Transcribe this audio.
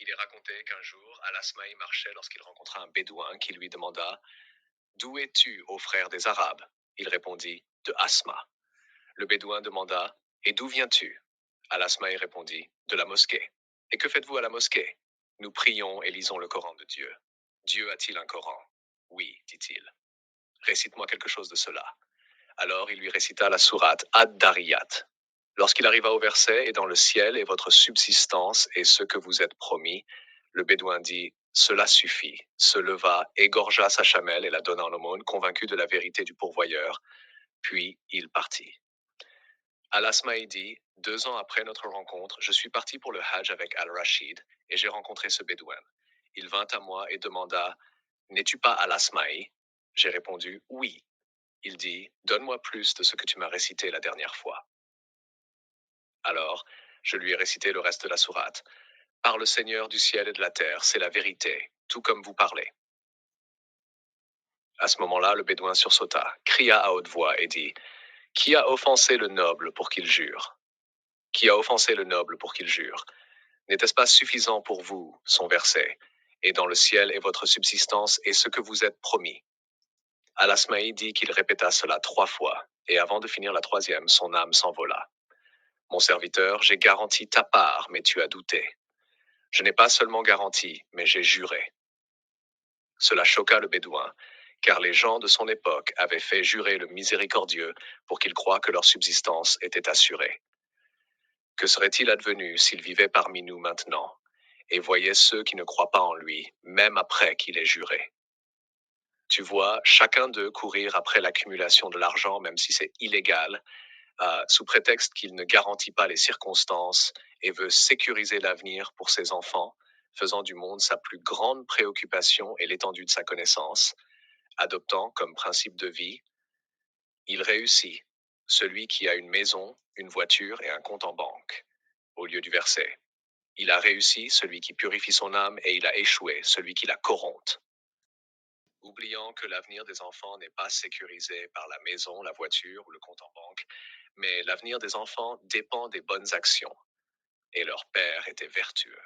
Il est raconté qu'un jour, Al-Asma'i marchait lorsqu'il rencontra un bédouin qui lui demanda: D'où es-tu, ô frère des Arabes? Il répondit: De Asma. Le bédouin demanda: Et d'où viens-tu? Al-Asma'i répondit: De la mosquée. Et que faites-vous à la mosquée? Nous prions et lisons le Coran de Dieu. Dieu a-t-il un Coran? Oui, dit-il. Récite-moi quelque chose de cela. Alors il lui récita la sourate Ad-Dariyat. Lorsqu'il arriva au verset: Et dans le ciel est votre subsistance et ce que vous êtes promis, le bédouin dit: Cela suffit, se leva, égorgea sa chamelle et la donna en aumône, convaincu de la vérité du pourvoyeur, puis il partit. Al-Asma'i dit: 2 ans après notre rencontre, je suis parti pour le Hajj avec Al-Rashid et j'ai rencontré ce bédouin. Il vint à moi et demanda: N'es-tu pas Al-Asma'i? J'ai répondu: Oui. Il dit: Donne-moi plus de ce que tu m'as récité la dernière fois. Alors, je lui ai récité le reste de la sourate. Par le Seigneur du ciel et de la terre, c'est la vérité, tout comme vous parlez. À ce moment-là, le bédouin sursauta, cria à haute voix et dit: Qui a offensé le noble pour qu'il jure? Qui a offensé le noble pour qu'il jure? N'était-ce pas suffisant pour vous, son verset? Et dans le ciel est votre subsistance et ce que vous êtes promis. Al-Asma'i dit qu'il répéta cela 3 fois, et avant de finir la troisième, son âme s'envola. Mon serviteur, j'ai garanti ta part, mais tu as douté. Je n'ai pas seulement garanti, mais j'ai juré. Cela choqua le bédouin, car les gens de son époque avaient fait jurer le miséricordieux pour qu'ils croient que leur subsistance était assurée. Que serait-il advenu s'il vivait parmi nous maintenant, et voyait ceux qui ne croient pas en lui, même après qu'il ait juré? Tu vois chacun d'eux courir après l'accumulation de l'argent, même si c'est illégal, sous prétexte qu'il ne garantit pas les circonstances et veut sécuriser l'avenir pour ses enfants, faisant du monde sa plus grande préoccupation et l'étendue de sa connaissance, adoptant comme principe de vie: il réussit, celui qui a une maison, une voiture et un compte en banque, au lieu du verset: il a réussi, celui qui purifie son âme, et il a échoué, celui qui la corrompt. Oubliant que l'avenir des enfants n'est pas sécurisé par la maison, la voiture ou le compte en banque, mais l'avenir des enfants dépend des bonnes actions, et leur père était vertueux.